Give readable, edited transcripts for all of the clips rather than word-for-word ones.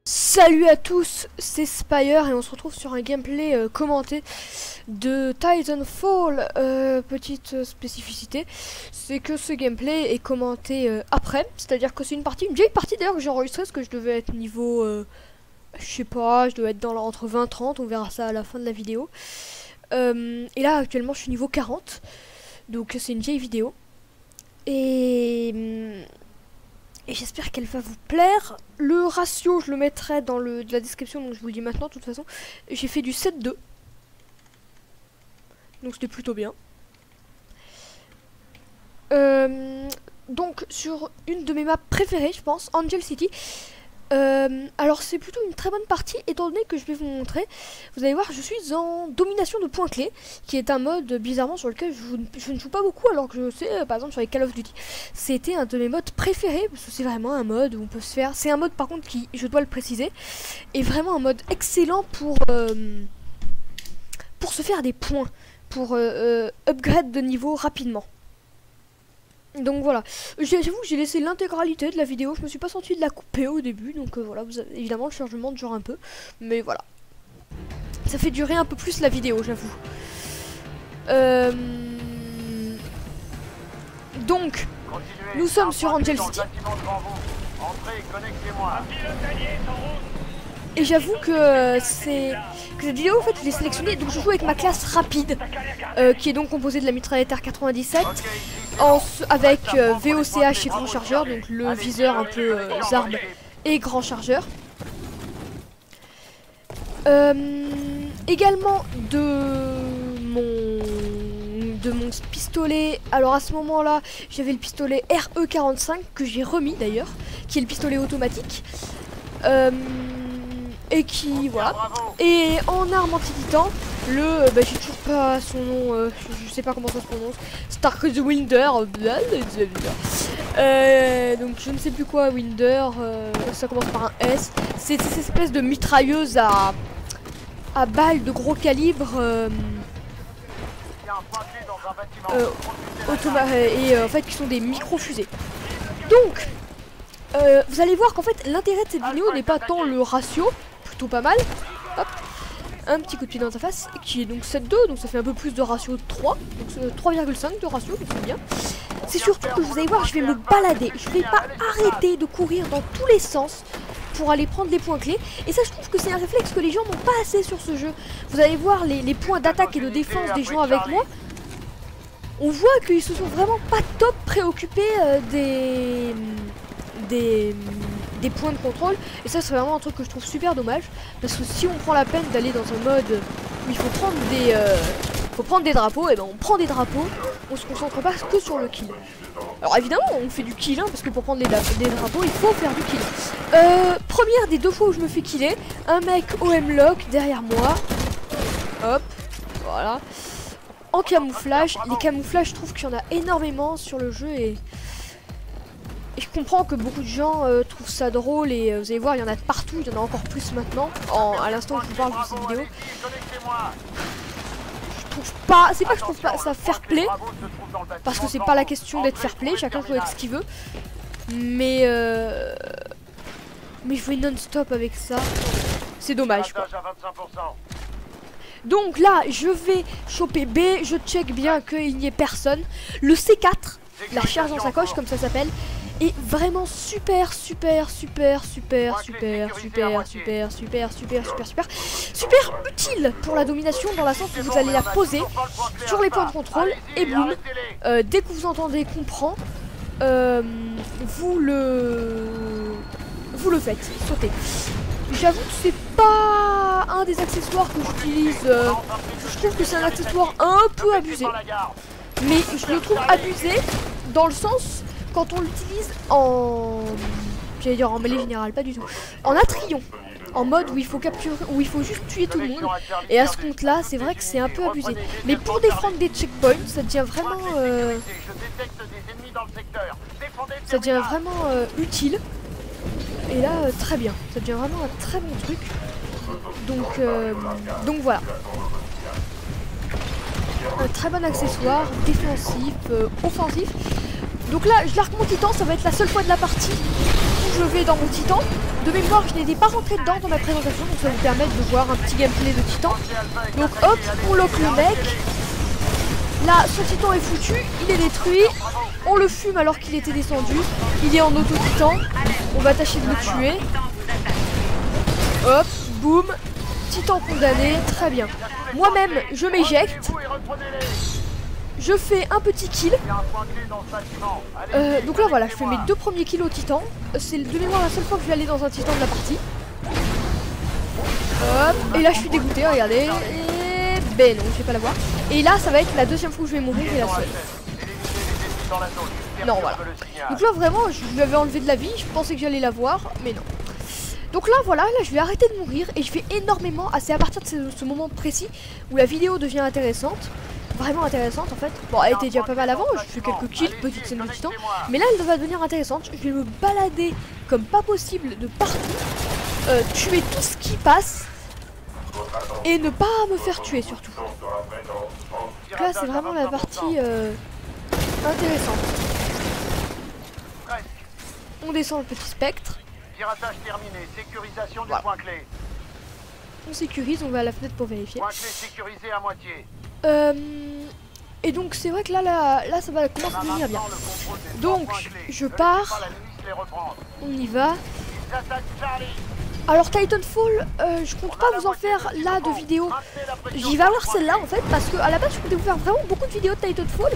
Salut à tous, c'est Spire et on se retrouve sur un gameplay commenté de Titanfall. Petite spécificité, c'est que ce gameplay est commenté après, c'est-à-dire que c'est une vieille partie d'ailleurs que j'ai enregistrée parce que je devais être niveau, je sais pas, je dois être dans entre 20 et 30, on verra ça à la fin de la vidéo. Et là actuellement je suis niveau 40, donc c'est une vieille vidéo. Et j'espère qu'elle va vous plaire. Le ratio, je le mettrai dans la description, donc je vous le dis maintenant de toute façon. J'ai fait du 7-2. Donc c'était plutôt bien. Donc sur une de mes maps préférées, je pense, Angel City. Alors c'est plutôt une très bonne partie, étant donné que je vais vous montrer. Vous allez voir, je suis en domination de points clés, qui est un mode bizarrement sur lequel je ne joue pas beaucoup, alors que je sais, par exemple sur les Call of Duty, c'était un de mes modes préférés, parce que c'est vraiment un mode où on peut se faire... C'est un mode par contre qui, je dois le préciser, est vraiment un mode excellent pour se faire des points, pour upgrade de niveau rapidement. Donc voilà, j'avoue que j'ai laissé l'intégralité de la vidéo, je me suis pas senti de la couper au début, donc voilà, évidemment le chargement dure un peu, mais voilà. Ça fait durer un peu plus la vidéo, j'avoue. Donc, nous sommes sur Angel City. Et j'avoue que cette vidéo, en fait, je l'ai sélectionnée, donc je joue avec ma classe rapide, qui est donc composée de la mitraillette R97, avec VOCH et grand chargeur, donc le viseur un peu zarbe et grand chargeur. Également de mon pistolet, alors à ce moment là j'avais le pistolet RE45 que j'ai remis d'ailleurs, qui est le pistolet automatique. Et qui, voilà. Et en arme anti-titan, j'ai toujours pas son nom, je sais pas comment ça se prononce. Stark the Winder. Donc je ne sais plus quoi, Winder, ça commence par un S. C'est cette espèce de mitrailleuse à balles de gros calibre. En fait qui sont des micro-fusées. Donc, vous allez voir qu'en fait l'intérêt de cette vidéo n'est pas tant le ratio, plutôt pas mal, hop, un petit coup de pied dans sa face, qui est donc 7-2, donc ça fait un peu plus de ratio de 3, donc 3,5 de ratio, donc c'est bien. C'est surtout que vous allez voir, je vais me balader, je vais pas arrêter de courir dans tous les sens pour aller prendre les points clés, et ça je trouve que c'est un réflexe que les gens n'ont pas assez sur ce jeu. Vous allez voir les points d'attaque et de défense des gens avec moi. On voit qu'ils se sont vraiment pas top préoccupés des points de contrôle, et ça c'est vraiment un truc que je trouve super dommage, parce que si on prend la peine d'aller dans un mode où il faut prendre des drapeaux, et ben on prend des drapeaux, on se concentre pas que sur le kill. Alors évidemment on fait du kill, hein, parce que pour prendre des drapeaux il faut faire du kill. Première des 2 fois où je me fais killer, un mec au hemlock derrière moi, hop, voilà, en camouflage. Les camouflages, je trouve qu'il y en a énormément sur le jeu, et je comprends que beaucoup de gens trouvent ça drôle, et vous allez voir, il y en a de partout, il y en a encore plus maintenant, à l'instant où je vous parle de cette vidéo. Je trouve pas, c'est pas que je trouve pas ça fair play, parce que c'est pas la question d'être fair play, chacun joue avec ce qu'il veut, mais jouer non-stop avec ça, c'est dommage quoi. Donc là, je vais choper B, je check bien qu'il n'y ait personne. Le C4, la charge en sacoche comme ça s'appelle, est vraiment super utile pour la domination, dans la sens où vous allez la poser sur les points de contrôle et boum, dès que vous entendez qu'on prend, vous le faites sauter. J'avoue que c'est pas un des accessoires que j'utilise, je trouve que c'est un accessoire un peu abusé, mais je le trouve abusé dans le sens quand on l'utilise j'allais dire en mêlée générale, pas du tout, en Atrion, en mode où il faut capturer, où il faut juste tuer tout le monde, et à ce compte là c'est vrai que c'est un peu abusé, mais pour défendre des checkpoints ça devient vraiment utile. Et là, très bien, ça devient vraiment un très bon truc. Donc voilà. Un très bon accessoire, défensif, offensif. Donc là, je largue mon titan, ça va être la seule fois de la partie où je vais dans mon titan. De mémoire, je n'étais pas rentré dedans dans ma présentation, donc ça va vous permettre de voir un petit gameplay de titan. Donc hop, on lock le mec. Là, son titan est foutu, il est détruit. On le fume alors qu'il était descendu. Il est en auto-titan. On va tâcher de le tuer. Hop, boum. Titan condamné, très bien. Moi-même, je m'éjecte. Je fais un petit kill. Donc là, voilà, je fais mes 2 premiers kills au titan. C'est de mémoire la seule fois que je vais aller dans un titan de la partie. Hop, et là, je suis dégoûté, regardez. Ben non, je vais pas l'avoir. Et là, ça va être la 2e fois que je vais mourir et la seule. Non, voilà. Donc là, vraiment, je lui avais enlevé de la vie. Je pensais que j'allais l'avoir, mais non. Donc là, voilà, là, je vais arrêter de mourir. Et je vais énormément, c'est à partir de ce moment précis où la vidéo devient intéressante. Vraiment intéressante, en fait. Bon, elle était déjà pas mal avant. Je fais quelques kills, petite scène de titan. Mais là, elle va devenir intéressante. Je vais me balader comme pas possible de partout. Tuer tout ce qui passe. Et ne pas me faire tuer surtout. Donc là c'est vraiment la partie intéressante. On descend le petit spectre. Piratage terminé, sécurisation du point clé. On sécurise, on va à la fenêtre pour vérifier. Point clé sécurisé à moitié. Et donc c'est vrai que là ça va commencer à devenir bien. Donc je pars. On y va. Alors Titanfall, je compte pas vous en faire là de vidéos. J'y vais avoir celle-là en fait parce que à la base je comptais vous faire vraiment beaucoup de vidéos de Titanfall.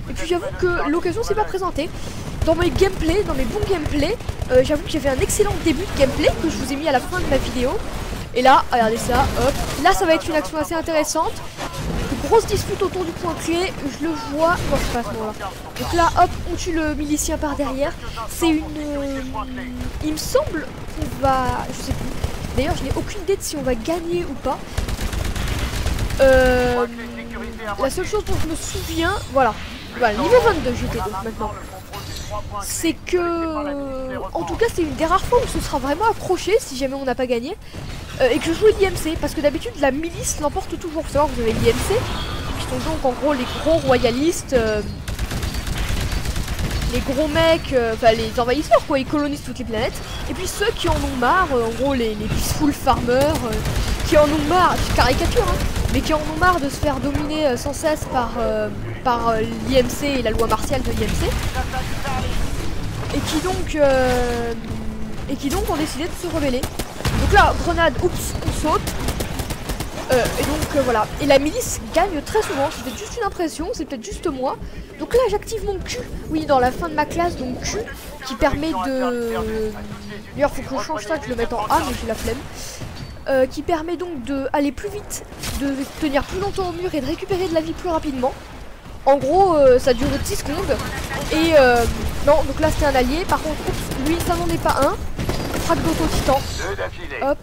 Et puis j'avoue que l'occasion s'est pas présentée. Dans mes gameplays, dans mes bons gameplays, j'avoue que j'ai fait un excellent début de gameplay que je vous ai mis à la fin de ma vidéo. Et là, regardez ça, hop. Là ça va être une action assez intéressante. Une grosse dispute autour du point clé, je le vois. Non, c'est pas à ce moment-là. Donc là, hop, on tue le milicien par derrière. C'est une... il me semble qu'on va... Je sais plus. D'ailleurs, je n'ai aucune idée de si on va gagner ou pas. La seule chose dont je me souviens... Voilà. Voilà, niveau 22 j'étais donc maintenant. C'est que... En tout cas, c'est une des rares fois où ce sera vraiment accroché si jamais on n'a pas gagné. Et que je joue l'IMC, parce que d'habitude la milice l'emporte toujours. Faut savoir que vous avez l'IMC, qui sont donc en gros les gros royalistes, les gros mecs, enfin les envahisseurs quoi, ils colonisent toutes les planètes. Et puis ceux qui en ont marre, en gros les peaceful farmers, qui en ont marre, je caricature hein, mais qui en ont marre de se faire dominer sans cesse par l'IMC et la loi martiale de l'IMC. Et qui donc ont décidé de se rebeller. Donc là, grenade, oups, on saute. Et donc voilà. Et la milice gagne très souvent. C'est peut-être juste une impression, c'est peut-être juste moi. Donc là, j'active mon Q. Oui, dans la fin de ma classe, donc Q, qui permet de... D'ailleurs, faut que je change ça, que je le mette en A, mais j'ai la flemme. Qui permet donc d'aller plus vite, de tenir plus longtemps au mur et de récupérer de la vie plus rapidement. En gros, ça dure 10 secondes. Et non, donc là, c'était un allié. Par contre, oups, lui, ça n'en est pas un. Frappe d'auto-titan. Hop.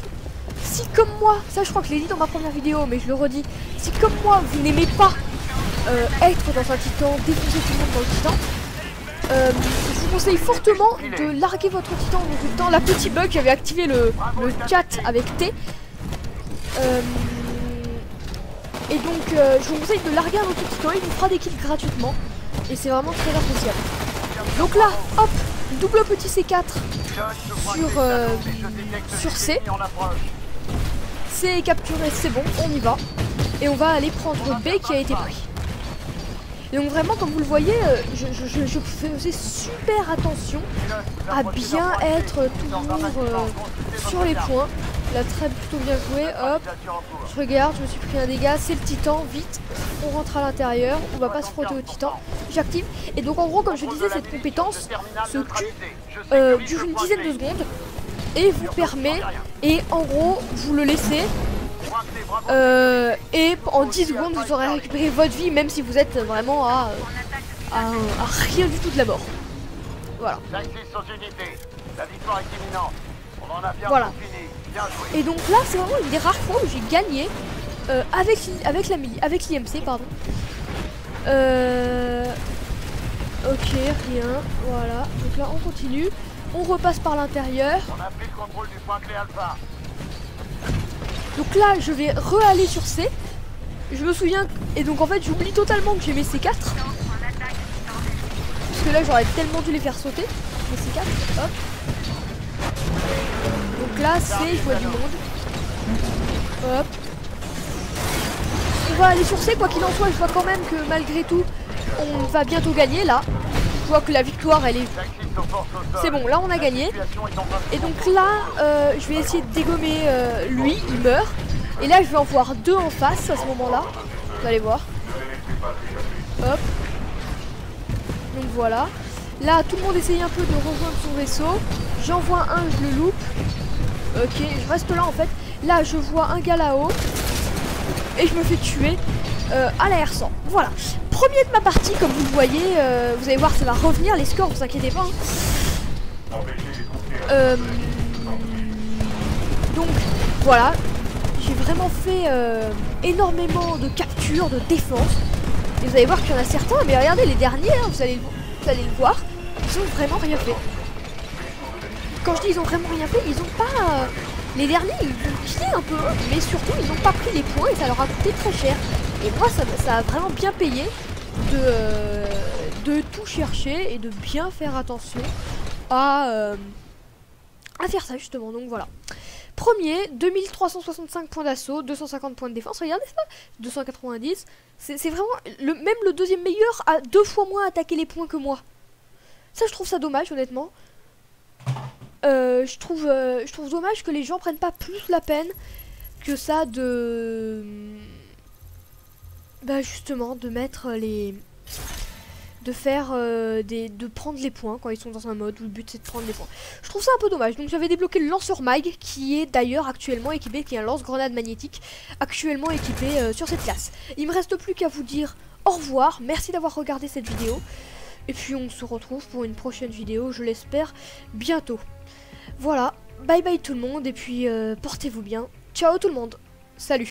Si comme moi, ça je crois que je l'ai dit dans ma première vidéo, mais je le redis, si comme moi vous n'aimez pas être dans un titan, défoncer tout le monde dans le titan, je vous conseille fortement de larguer votre titan en tout le temps. La petite bug, j'avais activé le chat avec T. Et donc je vous conseille de larguer un autre titan, il vous fera des kills gratuitement. Et c'est vraiment très appréciable. Donc là, hop, double petit C4 sur C. C est capturé, c'est bon, on y va. Et on va aller prendre B qui a été pris. Et donc vraiment, comme vous le voyez, je faisais super attention à bien être toujours sur les points. Là, très plutôt bien joué, hop. Je regarde, je me suis pris un dégât, c'est le titan, vite. On rentre à l'intérieur, on va pas se frotter au titan. J'active. Et donc en gros, comme je disais, cette compétence, ce Q, dure une dizaine de secondes. Et vous permet, et en gros, vous le laissez. Et en 10 secondes, vous aurez récupéré votre vie, même si vous êtes vraiment à rien du tout de la mort. Voilà. Voilà. Et donc là, c'est vraiment une des rares fois où j'ai gagné avec l'IMC, pardon. Ok, rien. Voilà. Donc là, on continue. On repasse par l'intérieur. Donc là, je vais re-aller sur C. Je me souviens... Et donc en fait, j'oublie totalement que j'ai mes C4. Parce que là j'aurais tellement dû les faire sauter. Mais c'est 4, hop. Donc là c'est, je vois du monde. Hop. On va aller sur C, quoi qu'il en soit, je vois quand même que malgré tout, on va bientôt gagner là. Je vois que la victoire elle est... C'est bon, là on a gagné. Et donc là, je vais essayer de dégommer lui, il meurt. Et là je vais en voir 2 en face à ce moment-là. Vous allez voir. Hop. Donc voilà. Là tout le monde essaye un peu de rejoindre son vaisseau. J'en vois un, je le loupe. Ok, je reste là en fait. Là je vois un gars là-haut. Et je me fais tuer à la R100. Voilà. Premier de ma partie, comme vous le voyez. Vous allez voir, ça va revenir. Les scores, vous inquiétez pas. Hein. Donc voilà. J'ai vraiment fait énormément de captures, de défense. Et vous allez voir qu'il y en a certains. Mais regardez les derniers, hein, vous allez le voir. Ils ont vraiment rien fait. Quand je dis ils ont vraiment rien fait, ils ont pas... les derniers, ils ont pillé un peu, mais surtout, ils n'ont pas pris les points et ça leur a coûté très cher. Et moi, ça a vraiment bien payé de tout chercher et de bien faire attention à faire ça, justement. Donc voilà. Premier, 2365 points d'assaut, 250 points de défense. Regardez ça, 290. C'est vraiment... même le deuxième meilleur a 2 fois moins attaqué les points que moi. Ça, je trouve ça dommage, honnêtement. Je trouve dommage que les gens prennent pas plus la peine que ça de... Bah justement, de mettre les... De faire de prendre les points quand ils sont dans un mode où le but c'est de prendre les points. Je trouve ça un peu dommage. Donc j'avais débloqué le lanceur mag qui est d'ailleurs actuellement équipé, qui est un lance-grenade magnétique, actuellement équipé sur cette classe. Il me reste plus qu'à vous dire au revoir. Merci d'avoir regardé cette vidéo. Et puis on se retrouve pour une prochaine vidéo, je l'espère, bientôt. Voilà, bye bye tout le monde et puis portez-vous bien. Ciao tout le monde, salut.